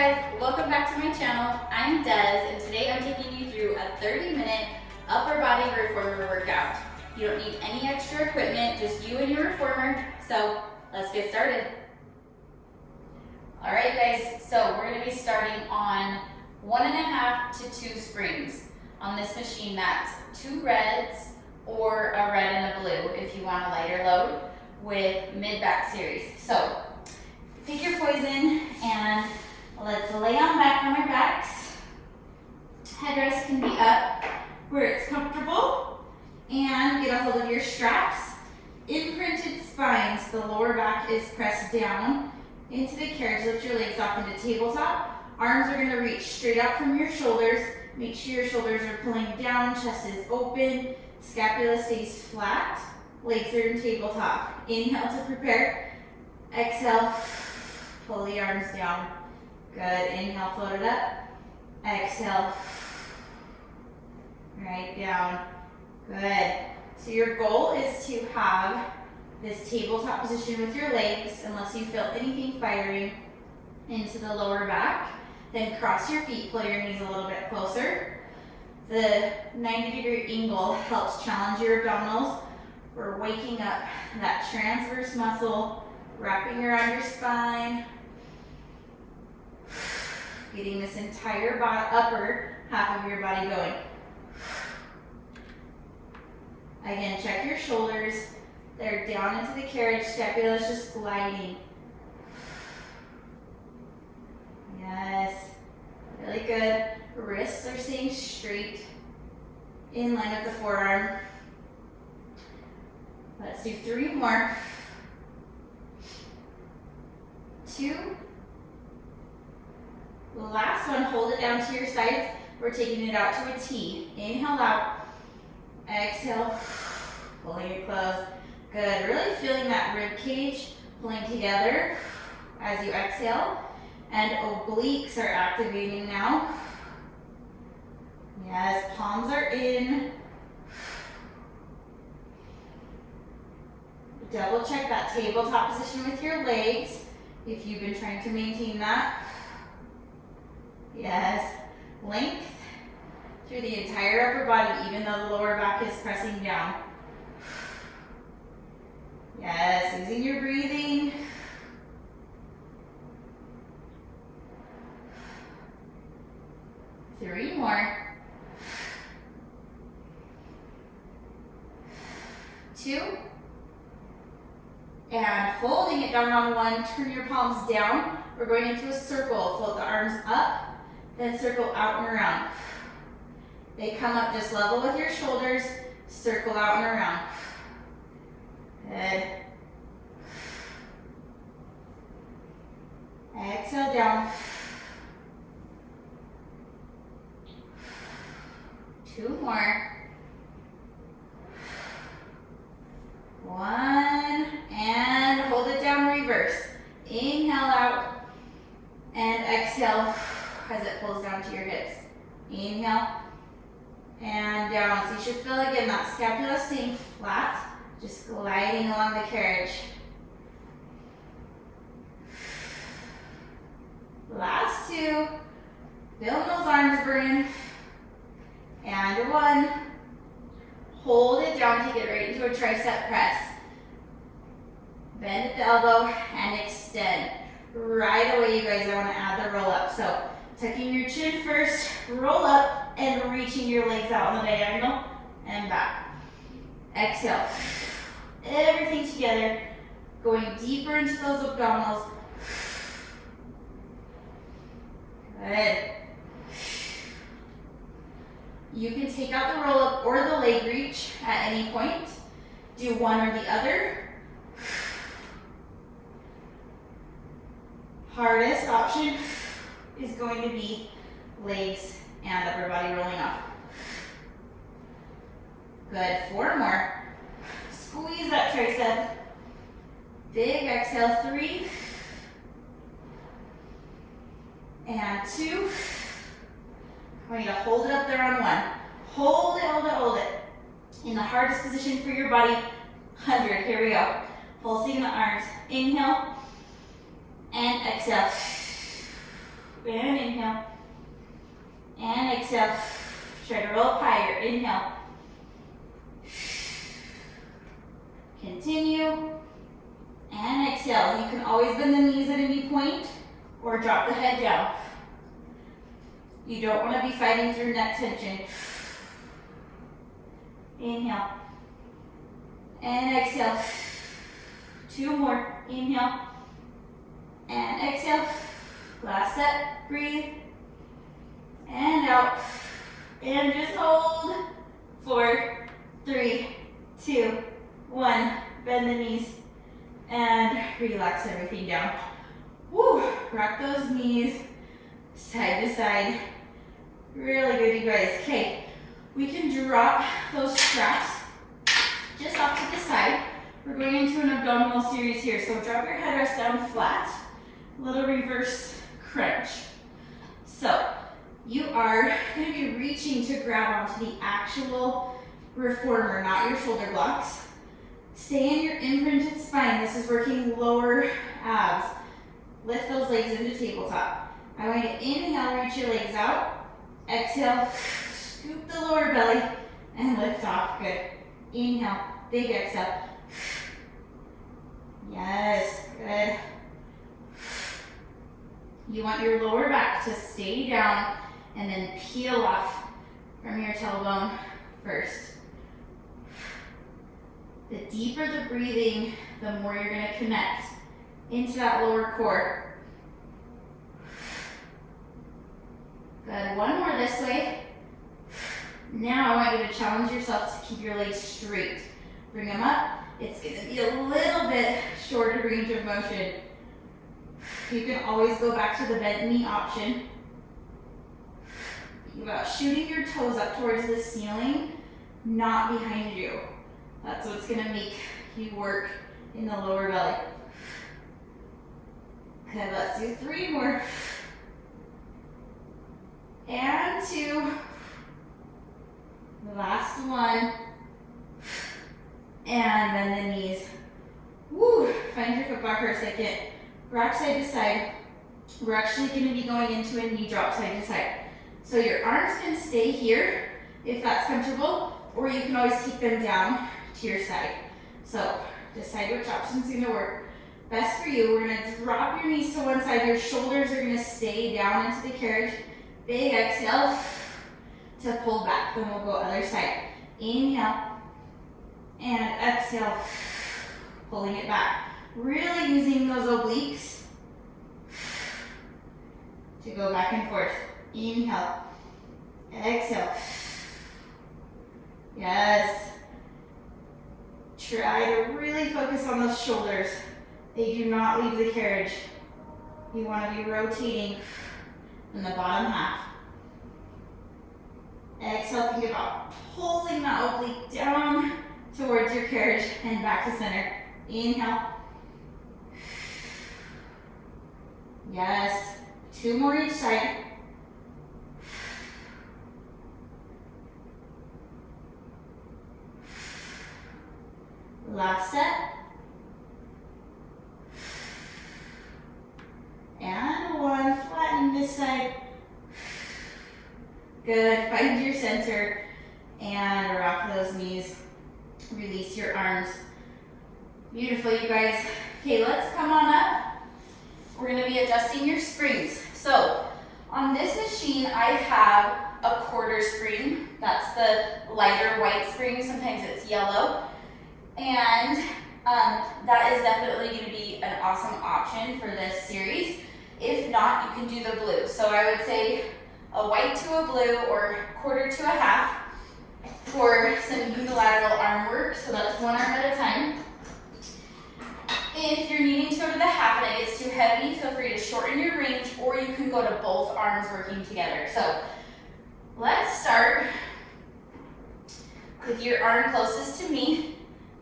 guys, welcome back to my channel. I'm Des, and today I'm taking you through a 30-minute upper body reformer workout. You don't need any extra equipment, just you and your reformer, so let's get started. All right guys, so we're gonna be starting on 1.5 to 2 springs. On this machine, that's 2 reds or a red and a blue if you want a lighter load with mid-back series. So pick your poison and let's lay on back on our backs. Headrest can be up where it's comfortable, and get a hold of your straps. Imprinted spines, the lower back is pressed down into the carriage. Lift your legs off into tabletop. Arms are going to reach straight out from your shoulders. Make sure your shoulders are pulling down, chest is open, scapula stays flat, legs are in tabletop. Inhale to prepare. Exhale, pull the arms down. Good. Inhale, float it up. Exhale, right down. Good. So your goal is to have this tabletop position with your legs, unless you feel anything firing into the lower back. Then cross your feet, pull your knees a little bit closer. The 90-degree angle helps challenge your abdominals. We're waking up that transverse muscle, wrapping around your spine, getting this entire upper half of your body going. Again, check your shoulders. They're down into the carriage. Scapula is just gliding. Yes, really good. Wrists are staying straight in line with the forearm. Let's do 3 more. 2. The last one, hold it down to your sides. We're taking it out to a T. Inhale out. Exhale, pulling it close. Good. Really feeling that rib cage pulling together as you exhale. And obliques are activating now. Yes, palms are in. Double check that tabletop position with your legs if you've been trying to maintain that. Yes, length through the entire upper body, even though the lower back is pressing down. Yes, using your breathing. Three more. 2. And holding it down on 1, turn your palms down. We're going into a circle. Float the arms up, then circle out and around. They come up just level with your shoulders, circle out and around. Good. Exhale down. 2 more. 1, and hold it down, reverse. Inhale out, and exhale as it pulls down to your hips. Inhale, and down. So you should feel again that scapula staying flat, just gliding along the carriage. Last 2, feeling those arms burning. And 1, hold it down, take it right into a tricep press. Bend at the elbow and extend. Right away, you guys, I want to add the roll up. So tucking your chin first, roll up, and reaching your legs out on the diagonal and back. Exhale. Everything together, going deeper into those abdominals. Good. You can take out the roll up or the leg reach at any point. Do one or the other. Hardest option is going to be legs and upper body rolling off. Good. 4 more. Squeeze that tricep. Big exhale. 3. And 2. I want you to hold it up there on 1. Hold it, hold it, hold it. In the hardest position for your body, 100. Here we go. Pulsing the arms. Inhale and exhale. And inhale. And exhale. Try to roll up higher. Inhale. Continue. And exhale. You can always bend the knees at any point or drop the head down. You don't want to be fighting through neck tension. Inhale. And exhale. 2 more. Inhale. And exhale. Last set. Breathe. And out. And just hold. 4, 3, 2, 1. Bend the knees. And relax everything down. Woo. Rock those knees side to side. Really good, you guys. Okay. We can drop those straps just off to the side. We're going into an abdominal series here. So drop your headrest down flat. Little reverse crunch. So you are going to be reaching to grab onto the actual reformer, not your shoulder blocks. Stay in your imprinted spine. This is working lower abs. Lift those legs into tabletop. I want you to inhale, reach your legs out. Exhale, scoop the lower belly and lift off. Good. Inhale, big exhale. Yes, good. You want your lower back to stay down and then peel off from your tailbone first. The deeper the breathing, the more you're going to connect into that lower core. Good. 1 more this way. Now I want you to challenge yourself to keep your legs straight. Bring them up. It's going to be a little bit shorter range of motion. You can always go back to the bent knee option. Think about shooting your toes up towards the ceiling, not behind you. That's what's going to make you work in the lower belly. Okay, let's do 3 more. And 2. The last one. And bend the knees. Woo! Find your foot bar for a second. Rock side to side. We're actually going to be going into a knee drop side to side. So your arms can stay here if that's comfortable, or you can always keep them down to your side. So decide which option is going to work best for you. We're going to drop your knees to one side. Your shoulders are going to stay down into the carriage. Big exhale to pull back. Then we'll go other side. Inhale and exhale, pulling it back. Really using those obliques to go back and forth. Inhale, exhale. Yes. Try to really focus on those shoulders. They do not leave the carriage. You want to be rotating in the bottom half. Exhale, think about pulling that oblique down towards your carriage and back to center. Inhale. Yes. 2 more each side. Last set. And 1. Flatten this side. Good. Find your center and rock those knees. Release your arms. Beautiful, you guys. Okay, let's come on up. We're going to be adjusting your springs. So on this machine, I have a quarter spring. That's the lighter white spring. Sometimes it's yellow. And that is definitely going to be an awesome option for this series. If not, you can do the blue. So I would say a white to a blue or quarter to a half for some unilateral arm work. So that's 1 arm at a time. If you're needing to go to the half and it gets too heavy, feel free to shorten your range, or you can go to both arms working together. So let's start with your arm closest to me,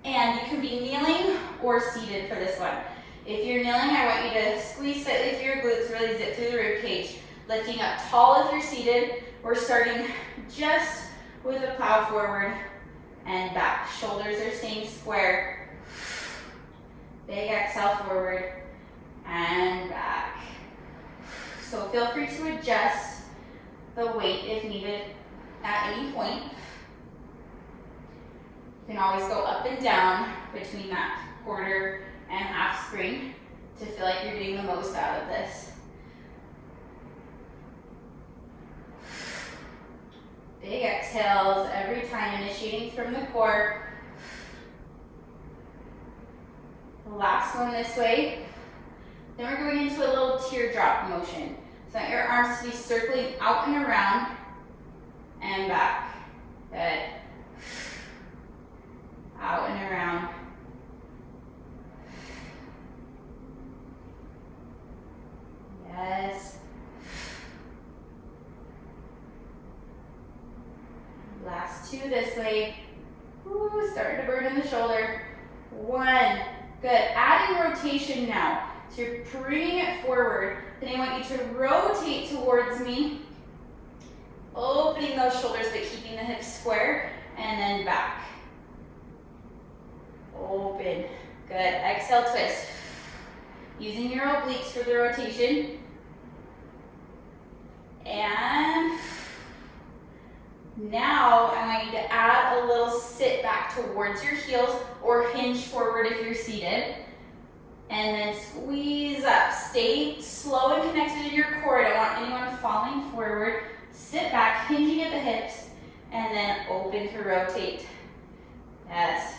and you can be kneeling or seated for this one. If you're kneeling, I want you to squeeze it with your glutes, really zip through the rib cage, lifting up tall if you're seated. We're starting just with a plow forward and back. Shoulders are staying square. Big exhale forward and back. So feel free to adjust the weight if needed at any point. You can always go up and down between that quarter and half spring to feel like you're getting the most out of this. Big exhales every time, initiating from the core. Last one this way. Then we're going into a little teardrop motion. So I want your arms to be circling out and around and back. Good. Out and around. Yes. Last two this way. Ooh, starting to burn in the shoulder. One. Good. Adding rotation now. So you're bringing it forward. Then I want you to rotate towards me. Opening those shoulders but keeping the hips square. And then back. Open. Good. Exhale, twist. Using your obliques for the rotation. And now I want you to add a little sit back towards your heels or hinge forward if you're seated. And then squeeze up. Stay slow and connected to your core. I don't want anyone falling forward. Sit back, hinging at the hips, and then open to rotate. Yes.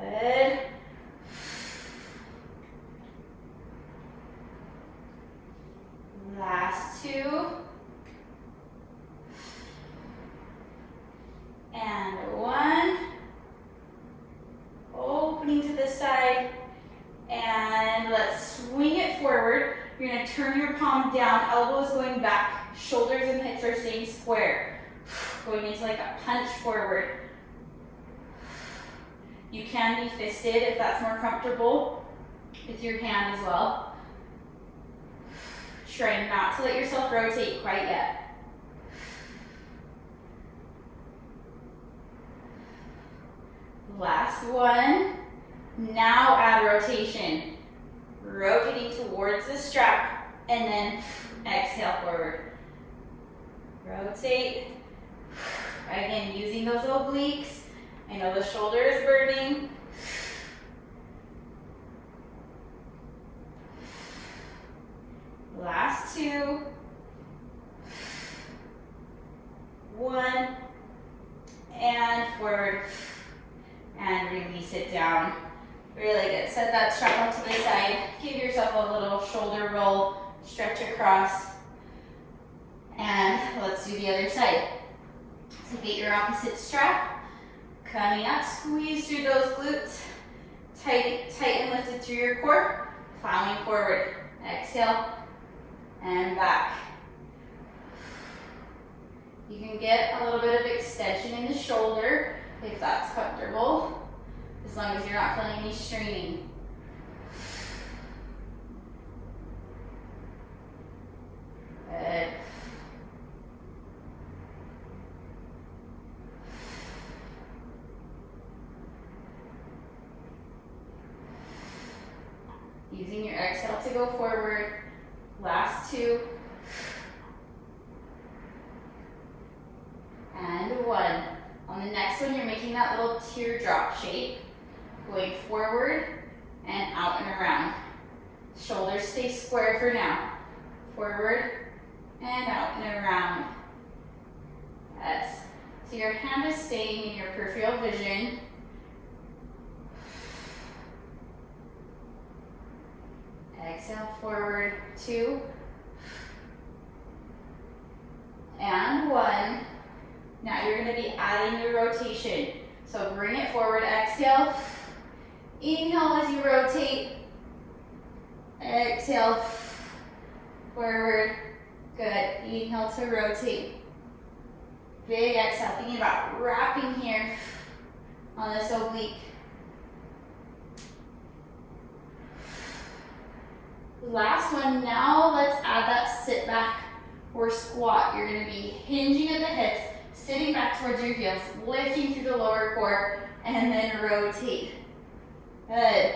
Good. Last two. And one. Opening to the side. And let's swing it forward. You're going to turn your palm down, elbows going back, shoulders and hips are staying square. Going into like a punch forward. You can be fisted if that's more comfortable with your hand as well. Try not to let yourself rotate quite yet. Last one. Now add rotation. Rotating towards the strap and then exhale forward. Rotate. Again, using those obliques. I know the shoulder is burning. Last two. One. And forward. And release it down. Really good. Set that strap out to the side. Give yourself a little shoulder roll. Stretch across. And let's do the other side. So get your opposite strap. Coming up, squeeze through those glutes. Tight and lift it through your core. Plowing forward. Exhale. And back. You can get a little bit of extension in the shoulder if that's comfortable, as long as you're not feeling any straining. Good. Using your exhale to go forward. Last two. And one. On the next one, you're making that little teardrop shape. Going forward and out and around. Shoulders stay square for now. Forward and out and around. Yes. So your hand is staying in your peripheral vision. Exhale forward, two. And one. Now you're going to be adding your rotation. So bring it forward, exhale. Inhale as you rotate. Exhale. Forward. Good. Inhale to rotate. Big exhale. Thinking about wrapping here on this oblique. Last one. Now let's add that sit back or squat. You're going to be hinging at the hips, sitting back towards your heels, lifting through the lower core, and then rotate. Good.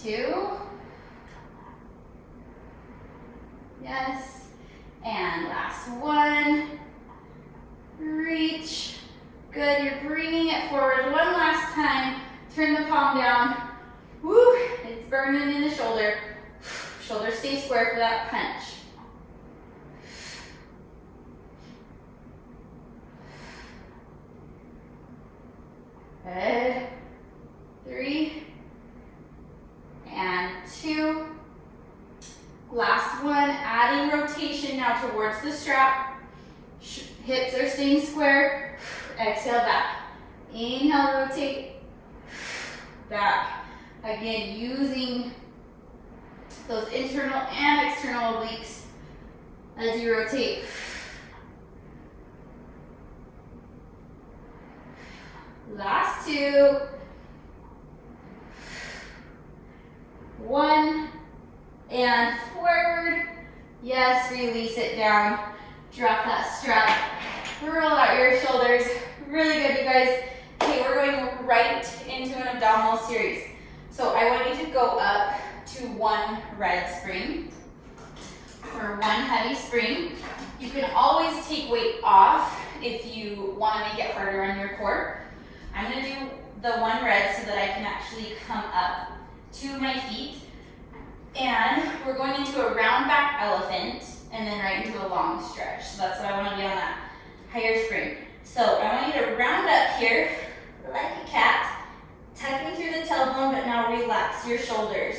2. Yes. And last one. Reach. Good, you're bringing it forward one last time. Turn the palm down. Woo, it's burning in the shoulder. Shoulder stay square for that punch. Good. 3 and 2. Last one, adding rotation now towards the strap. Hips are staying square. Exhale back. Inhale, rotate. Back. Again, using those internal and external obliques as you rotate. Last 2. 1. And forward. Yes, release it down. Drop that strap. Roll out your shoulders. Really good, you guys. Okay, we're going right into an abdominal series. So I want you to go up to 1 red spring or 1 heavy spring. You can always take weight off if you want to make it harder on your core. I'm going to do the 1 red so that I can actually come up to my feet. And we're going into a round back elephant and then right into a long stretch. So that's what I want to be on that higher spring. So I want you to round up here like a cat, tucking through the tailbone, but now relax your shoulders.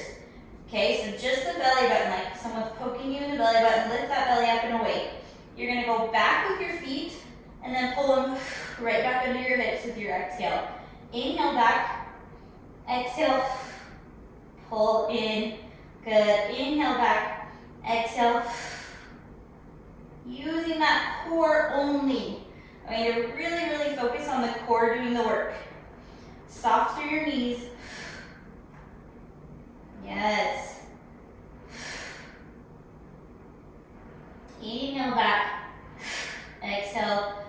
Okay, so just the belly button, like someone's poking you in the belly button, lift that belly up and away. You're gonna go back with your feet and then pull them right back under your hips with your exhale. Inhale back, exhale, pull in. Good. Inhale back, exhale. Using that core only. I want you to really, really focus on the core doing the work. Soft through your knees. Yes. Inhale back, exhale,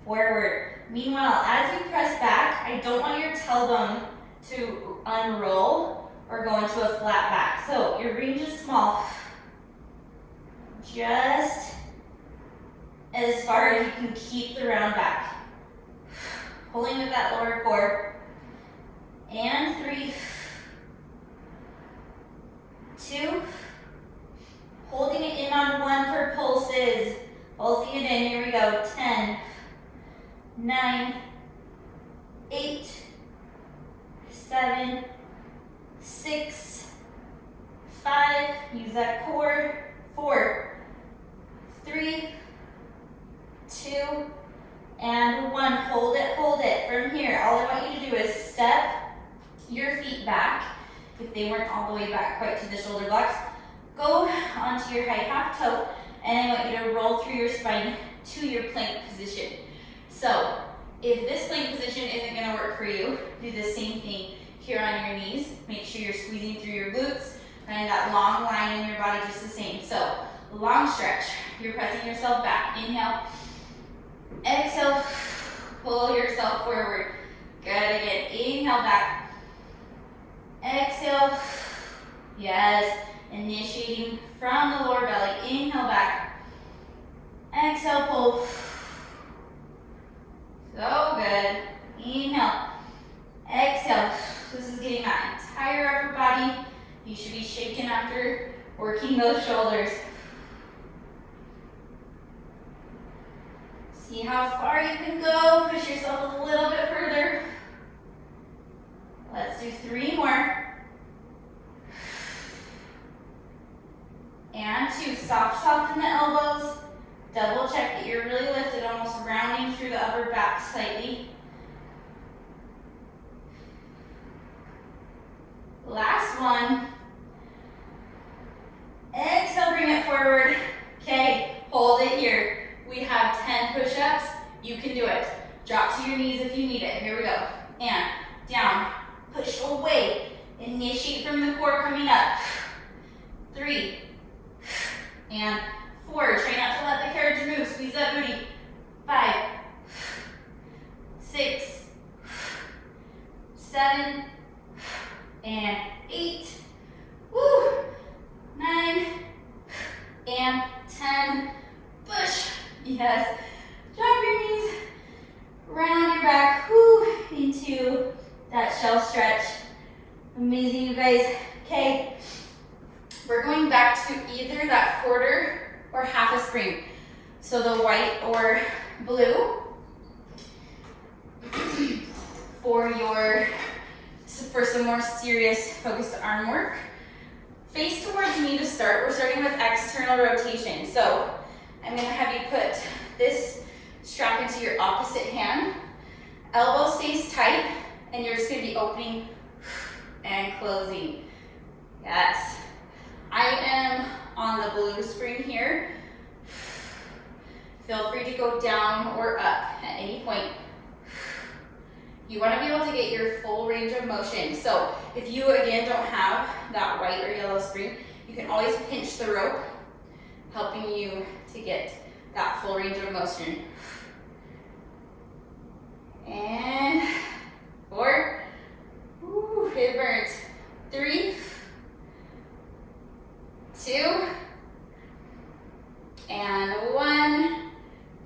forward. Meanwhile, as you press back, I don't want your tailbone to unroll or go into a flat back. So your range is small. Just as far as you can keep the round back. Pulling with that lower core. And 3, 2. Holding it in on 1 for pulses. Pulsing it in, here we go. 10, 9, 8, 7, 6, 5, use that core. 4, 3, 2, and 1. Hold it, hold it. From here, all I want you to do is step your feet back. If they weren't all the way back quite to the shoulder blocks, go onto your high half toe, and I want you to roll through your spine to your plank position. So if this plank position isn't going to work for you, do the same thing here on your knees. Make sure you're squeezing through your glutes, finding that long line in your body just the same. So long stretch, you're pressing yourself back. Inhale, exhale, pull yourself forward. Good, again, inhale back, exhale, yes, initiating from the lower belly. Inhale back, exhale, pull. So good. Inhale, exhale. This is getting that entire upper body. You should be shaking after working those shoulders. See how far you can go. Push yourself a little bit further. Let's do 3 more. And 2. Soften the elbows. Double check that you're really lifted, almost rounding through the upper back slightly. Last one. Exhale, bring it forward. Okay, hold it here. We have 10 push-ups. You can do it. Drop to your knees if you need it. Here we go. And down. Push away. Initiate from the core coming up. 3. And 4. Try not to let the carriage move. Squeeze that booty. 5. 6. 7. And 8. into that shell stretch. Amazing, you guys. Okay, we're going back to either that quarter or half a spring. So the white or blue for some more serious focused arm work. Face towards me to start. We're starting with external rotation. So I'm gonna have you put this strap into your opposite hand. Elbow stays tight, and you're just gonna be opening and closing. Yes. I am on the blue spring here. Feel free to go down or up at any point. You want to be able to get your full range of motion. So if you, again, don't have that white or yellow spring, you can always pinch the rope, helping you to get that full range of motion. And 4. Ooh, it burns. 3, 2, and 1.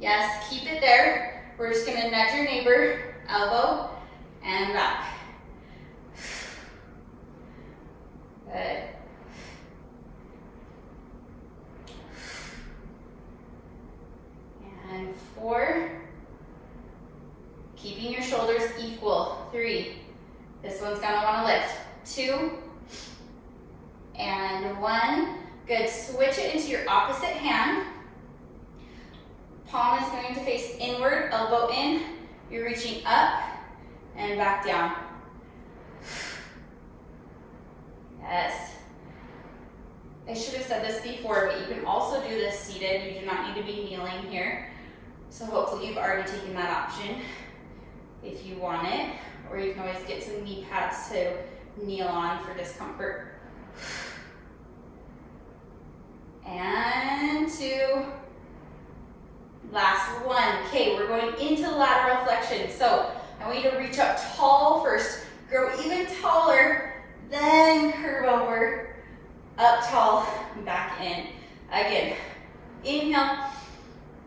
Yes, keep it there. We're just gonna nudge your neighbor, elbow, and back. Good. And 4. Keeping your shoulders equal. 3. This one's gonna wanna lift. 2. And 1. Good. Switch it into your opposite hand. Palm is going to face inward, elbow in. You're reaching up and back down. Yes. I should have said this before, but you can also do this seated. You do not need to be kneeling here. So hopefully you've already taken that option if you want it, or you can always get some knee pads to kneel on for discomfort. And 2. Last 1. Okay, we're going into lateral flexion. So I want you to reach up tall first, grow even taller, then curve over, up tall, back in. Again, inhale,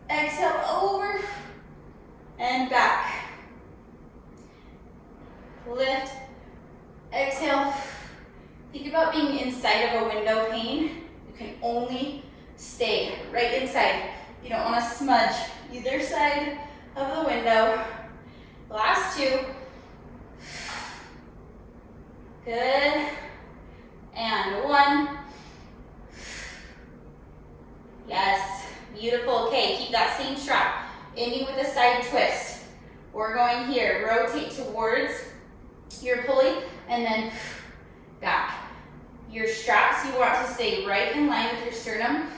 exhale, over, and back. Lift, exhale. Think about being inside of a window pane. You can only stay right inside. You don't want to smudge either side of the window. Last 2. Good. And 1. Yes. Beautiful. Okay, keep that same strap. Ending with a side twist. We're going here. Rotate towards your pulley and then back. Your straps, you want to stay right in line with your sternum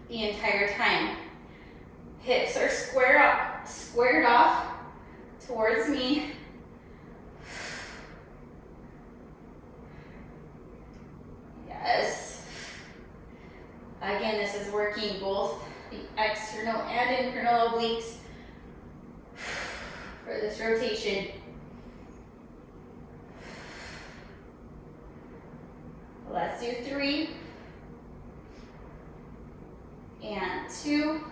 the entire time. Hips are squared off towards me. Yes. Again, this is working both the external and internal obliques for this rotation. Let's do 3 and 2.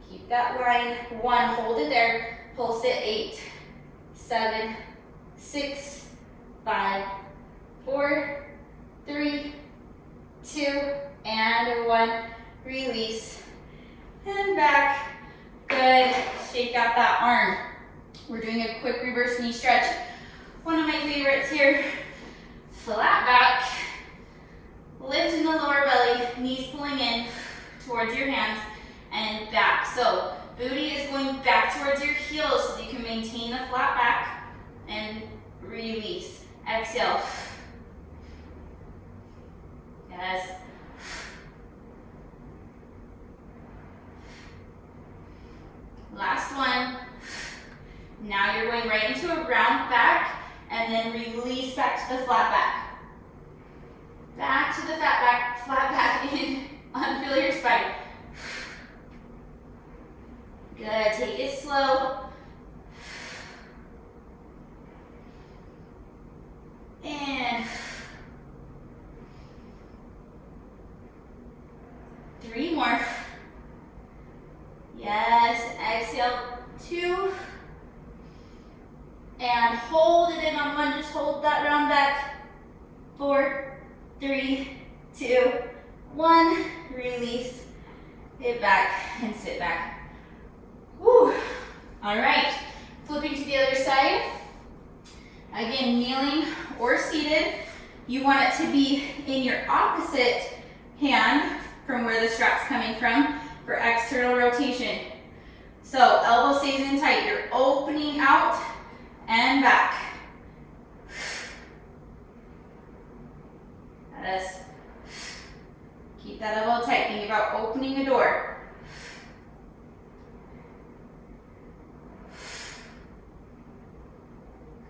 Keep that line. 1, hold it there. Pulse it. 8, 7, 6, 5, 4, 3, 2, and 1. Release. And back. Good. Shake out that arm. We're doing a quick reverse knee stretch. One of my favorites here. Flat back. Lift in the lower belly. Knees pulling in towards your hands. And back. So booty is going back towards your heels so that you can maintain the flat back and release. Exhale. Yes. Last one. Now you're going right into a round back and then release back to the flat back. Back to the flat back in. Unfeel your spine. Good, take it slow. And 3 more. Yes, exhale, 2. And hold it in on one, just hold that round back. 4, 3, 2, 1. Release, hit back, and sit back. Woo. All right, flipping to the other side. Again, kneeling or seated. You want it to be in your opposite hand from where the strap's coming from for external rotation. So elbow stays in tight. You're opening out and back. Yes. Keep that elbow tight. Think about opening the door.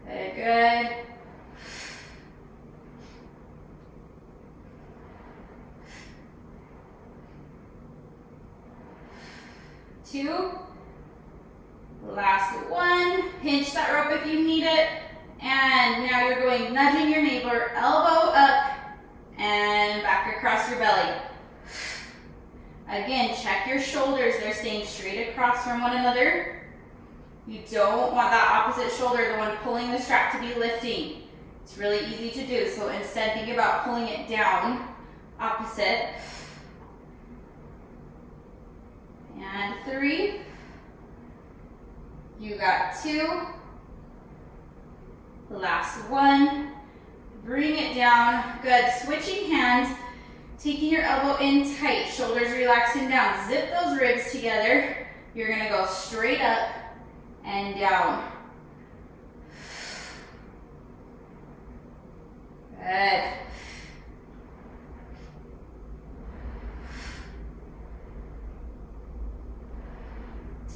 Good, good. Two. Last one. Pinch that rope if you need it. And now you're going nudging your neighbor, elbow up and back across your belly. Again, check your shoulders. They're staying straight across from one another. You don't want that opposite shoulder, the one pulling the strap, to be lifting. It's really easy to do. So instead, think about pulling it down, opposite. And 3. You got 2. Last one. Bring it down. Good. Switching hands. Taking your elbow in tight. Shoulders relaxing down. Zip those ribs together. You're going to go straight up and down. Good.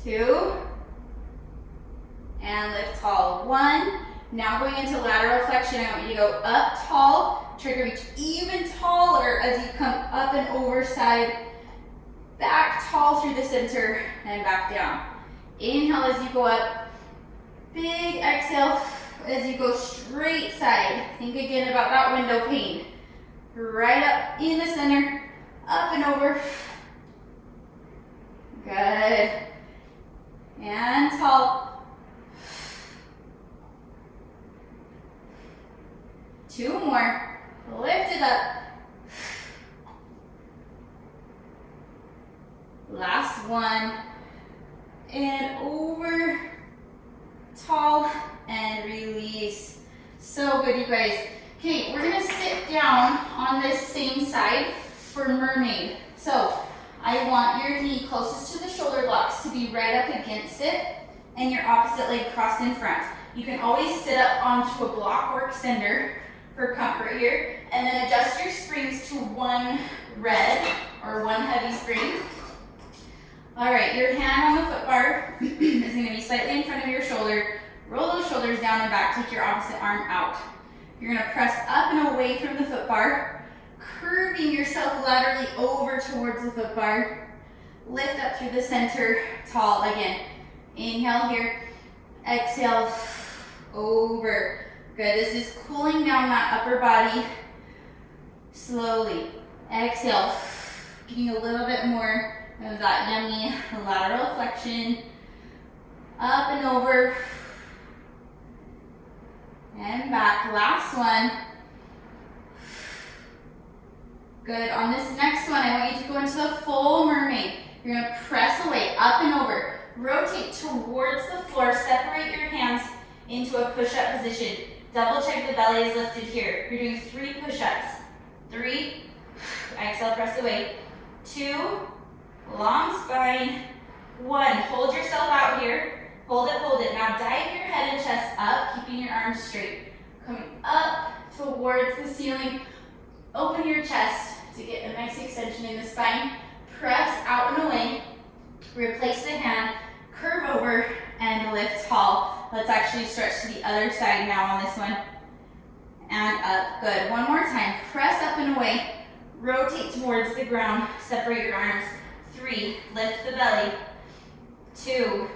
Two. And lift tall. 1. Now going into lateral flexion, I want you to go up tall. Try to reach even taller as you come up and over side. Back tall through the center and back down. Inhale as you go up. Big exhale as you go straight side. Think again about that window pane. Right up in the center, up and over. Good. And tall. 2 more. Lift it up. Last one. And over. Tall. And release. So good, you guys. Okay, we're going to sit down on this same side for Mermaid. So I want your knee closest to the shoulder blocks to be right up against it and your opposite leg crossed in front. You can always sit up onto a block or extender for comfort here, and then adjust your springs to 1 red or 1 heavy spring. All right, your hand on the foot bar is going to be slightly in front of your shoulder. Roll those shoulders down and back, take your opposite arm out. You're going to press up and away from the foot bar, curving yourself laterally over towards the foot bar. Lift up through the center, tall again. Inhale here, exhale, over. Good, this is cooling down that upper body slowly. Exhale, getting a little bit more of that yummy lateral flexion. Up and over. And back, last one. Good, on this next one, I want you to go into the full mermaid. You're gonna press away, up and over. Rotate towards the floor, separate your hands into a push-up position. Double check the belly is lifted here. You're doing 3 push-ups. 3, exhale, press away. 2, long spine. 1, hold yourself out here. Hold it. Now dive your head and chest up, keeping your arms straight. Coming up towards the ceiling. Open your chest to get a nice extension in the spine. Press out and away. Replace the hand. Curve over and lift tall. Let's actually stretch to the other side now on this one. And up. Good. One more time. Press up and away. Rotate towards the ground. Separate your arms. 3. Lift the belly. 2.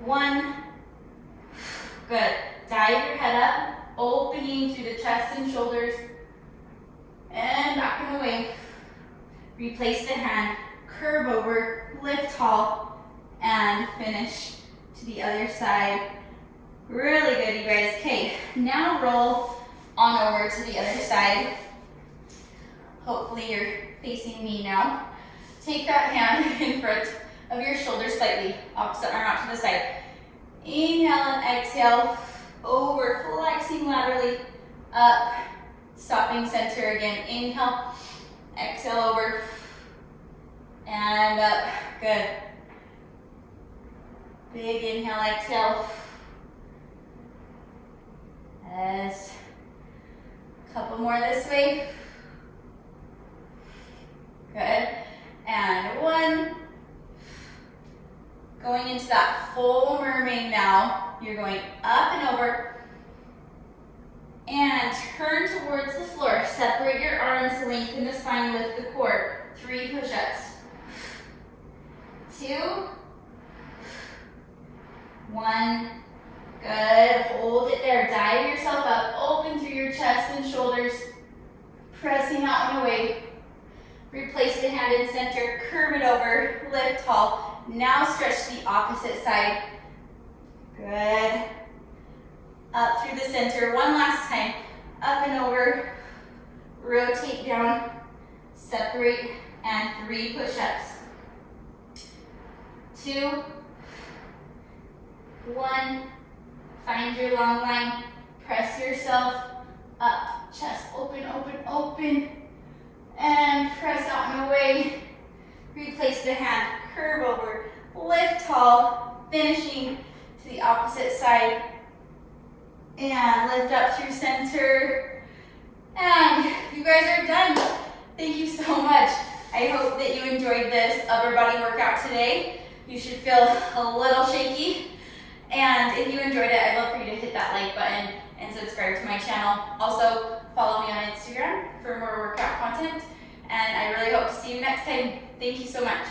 1. Good. Dive your head up. Opening through the chest and shoulders. And back and away. Replace the hand. Curve over. Lift tall. And finish to the other side. Really good, you guys. Okay, now roll on over to the other side. Hopefully you're facing me now. Take that hand in front of your shoulder slightly, opposite arm out to the side. Inhale and exhale, over, flexing laterally, up, stopping center again. Inhale, exhale over, and up, good. Big inhale, exhale. Yes. Couple more this way. Good. And one. Going into that full mermaid now. You're going up and over. And turn towards the floor. Separate your arms, lengthen the spine, lift the core. 3 push-ups. 2. 1. Good. Hold it there. Dive yourself up. Open through your chest and shoulders. Pressing out and away. Replace the hand in center. Curve it over. Lift tall. Now stretch the opposite side. Good. Up through the center. One last time. Up and over. Rotate down. Separate. And 3 push-ups. 2. 1. Find your long line. Press yourself up. Chest open, open, open. And press out and away. Replace the hand. Curve over. Lift tall. Finishing to the opposite side. And lift up through center. And you guys are done. Thank you so much. I hope that you enjoyed this upper body workout today. You should feel a little shaky. And if you enjoyed it, I'd love for you to hit that like button and subscribe to my channel. Also, follow me on Instagram for more workout content. And I really hope to see you next time. Thank you so much.